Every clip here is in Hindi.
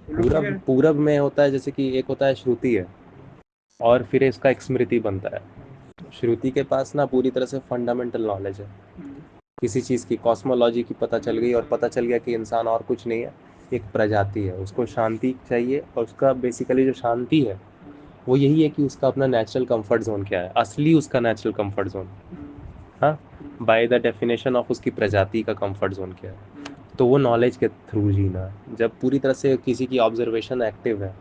वो लोग पूरब क्या। पूरब में होता है, जैसे कि एक होता है श्रुति है, और फिर इसका एक स्मृति बनता है। श्रुति के पास ना पूरी तरह से फंडामेंटल नॉलेज है हम्म, किसी चीज़ की, कॉस्मोलॉजी की पता चल गई, और पता चल गया कि इंसान और कुछ नहीं है, एक प्रजाति है, उसको शांति चाहिए, और उसका बेसिकली जो शांति है वो यही है कि उसका अपना नेचुरल कंफर्ट जोन क्या है, असली उसका नेचुरल कंफर्ट जोन। हम्म, हाँ, बाय द डेफिनेशन ऑफ उसकी प्रजाति का कंफर्ट जोन क्या है। हम्म, तो वो नॉलेज के थ्रू जीना है। जब पूरी तरह से किसी की ऑब्जर्वेशन एक्टिव है,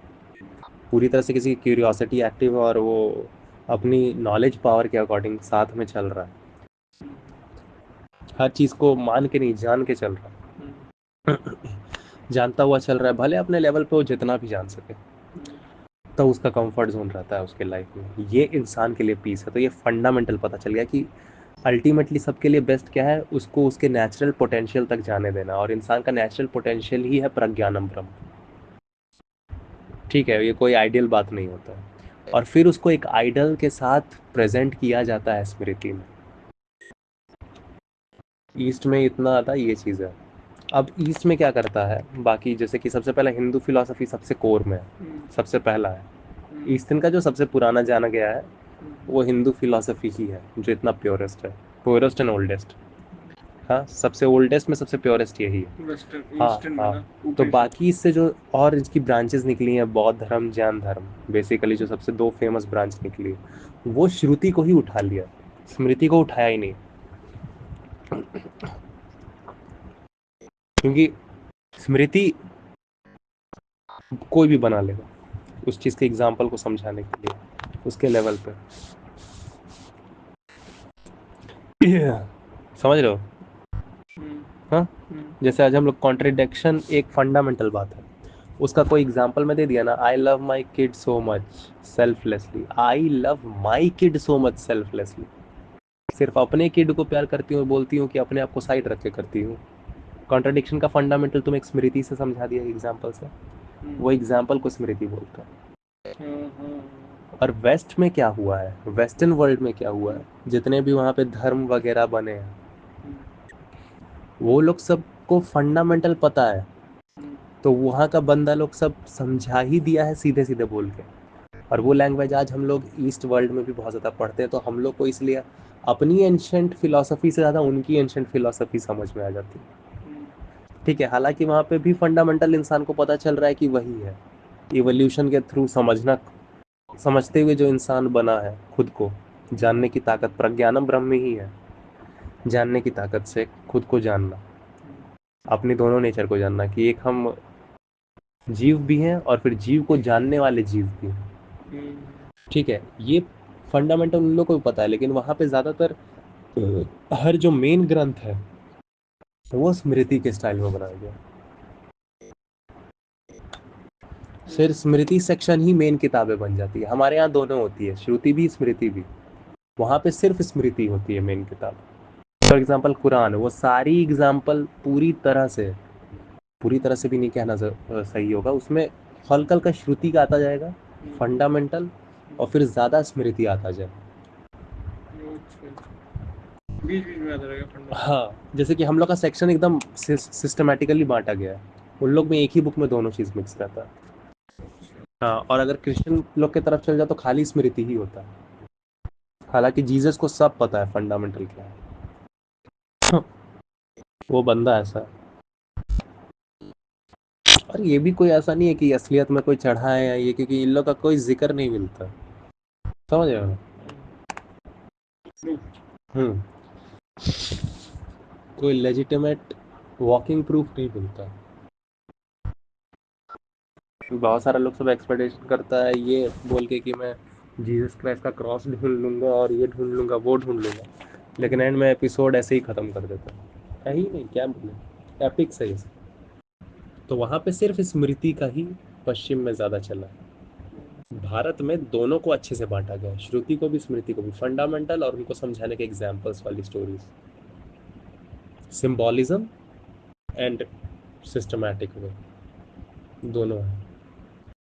पूरी तरह से किसी की क्यूरियोसिटी एक्टिव है, और वो अपनी नॉलेज पावर के अकॉर्डिंग साथ में चल रहा है, हर चीज़ को मान के नहीं जान के चल रहा हम्म, है, जानता हुआ चल रहा है, भले अपने लेवल पे वो जितना भी जान सके, हम्म, तो उसका कंफर्ट जोन रहता है उसके लाइफ में। ये इंसान के लिए पीस है। तो ये फंडामेंटल पता चल गया कि अल्टीमेटली सबके लिए बेस्ट क्या है, उसको उसके नेचुरल पोटेंशियल तक जाने देना, और इंसान का नेचुरल पोटेंशियल ही है प्रज्ञानम ब्रह्म। ठीक है, ये कोई आइडियल बात नहीं होता है। और फिर उसको एक आइडल के साथ प्रेजेंट किया जाता है स्मृति में। ईस्ट में इतना आता ये चीज़ है। अब ईस्ट में क्या करता है, बाकी जैसे कि सबसे पहला हिंदू फिलॉसफी सबसे कोर में है, हम्म, सबसे पहला है। हम्म, ईस्टर्न का जो सबसे पुराना जाना गया है हम्म, वो हिंदू फिलॉसफी ही है, जो इतना प्योरेस्ट है, प्योरेस्ट एंड ओल्डेस्ट। हाँ, सबसे ओल्डेस्ट में सबसे प्योरेस्ट यही है। वेस्टर्न हाँ ईस्टर्न में हाँ। ना तो उपनिषद। बाकी इससे जो और इसकी ब्रांचेस निकली हैं, बौद्ध धर्म, जैन धर्म, बेसिकली जो सबसे दो फेमस ब्रांच निकली है, वो श्रुति को ही उठा लिया, स्मृति को उठाया ही नहीं। क्योंकि स्मृति कोई भी बना लेगा उस चीज़ के एग्जाम्पल को समझाने के लिए उसके लेवल पे। समझ रहे हो? हम्म, हाँ, हम्म, जैसे आज हम लोग कॉन्ट्रडिक्शन एक फंडामेंटल बात है, उसका कोई एग्जाम्पल मैं दे दिया ना, I love my kid so much selflessly, I love my kid so much selflessly, सिर्फ अपने किड को प्यार करती हूँ, बोलती हूँ कि अपने आप को साइड रख के करती हूँ। कॉन्ट्रडिक्शन का फंडामेंटल तुम एक स्मृति से समझा दिया एग्जाम्पल से, वो हम्म, एग्जाम्पल को स्मृति बोलता है। हाँ, हाँ, और वेस्ट में क्या हुआ है, वेस्टर्न वर्ल्ड में क्या हुआ हम्म, है, जितने भी वहाँ पे धर्म वगैरह बने हैं, हम्म, वो लोग सबको फंडामेंटल पता है, हम्म, तो वहाँ का बंदा लोग सब समझा ही दिया है सीधे सीधे बोल के। और वो लैंग्वेज आज हम लोग ईस्ट वर्ल्ड में भी बहुत ज़्यादा पढ़ते हैं, तो हम लोग को इसलिए अपनी एंशंट फिलोसफी से ज़्यादा उनकी एंशंट फिलोसफी समझ में आ जाती है। हम्म, ठीक है, हालांकि वहाँ पे भी फंडामेंटल इंसान को पता चल रहा है कि वही है, इवोल्यूशन के थ्रू समझना, समझते हुए जो इंसान बना है खुद को, जानने की ताकत प्रज्ञानम ब्रह्म में ही है, जानने की ताकत से खुद को जानना, अपनी दोनों नेचर को जानना, कि एक हम जीव भी हैं और फिर जीव को जानने वाले जीव भी हैं। हम्म, ठीक है, ये फंडामेंटल उन लोगों को भी पता है, लेकिन वहाँ पे ज़्यादातर हर जो मेन ग्रंथ है वो स्मृति के स्टाइल में बनाया गया। फिर स्मृति सेक्शन ही मेन किताबें बन जाती है। हमारे यहाँ दोनों होती है, श्रुति भी स्मृति भी। वहाँ पे सिर्फ स्मृति होती है मेन किताब। फॉर एग्जाम्पल कुरान, वो सारी एग्जाम्पल पूरी तरह से भी नहीं कहना सही होगा, उसमें हल्का हल्का श्रुति का आता जाएगा, हम्म, फंडामेंटल, और फिर ज़्यादा स्मृति आता जाए। अच्छा, बीच बीच में आता रहेगा फंडामेंटल। हाँ, जैसे कि हम लोग का सेक्शन एकदम सिस्टमेटिकली बांटा गया है, उन लोग में एक ही बुक में दोनों चीज़ मिक्स रहता है। अच्छा, हाँ, और अगर क्रिश्चियन लोग की तरफ चल जाओ तो खाली स्मृति ही होता है, हालांकि जीसस को सब पता है फंडामेंटल क्या है। वो बंदा ऐसा है। और ये भी कोई ऐसा नहीं है कि असलियत में कोई चढ़ा है या ये, क्योंकि इन लोग का कोई जिक्र नहीं मिलता। समझ रहे हो? प्रूफ। हम्म। कोई लेजिटिमेट वॉकिंग प्रूफ नहीं मिलता। बहुत सारा लोग सब एक्सपेक्टेशन करता है ये बोल के कि मैं जीसस क्राइस्ट का क्रॉस ढूंढ लूंगा और ये ढूंढ लूंगा वो ढूंढ लूंगा, लेकिन एंड में एपिसोड ऐसे ही खत्म कर देता है ही नहीं, क्या बोले, एपिक सही से। तो वहाँ पे सिर्फ स्मृति का ही पश्चिम में ज़्यादा चला है। भारत में दोनों को अच्छे से बांटा गया है, श्रुति को भी स्मृति को भी, फंडामेंटल और उनको समझाने के एग्जाम्पल्स वाली stories, symbolism and systematic way, दोनों है।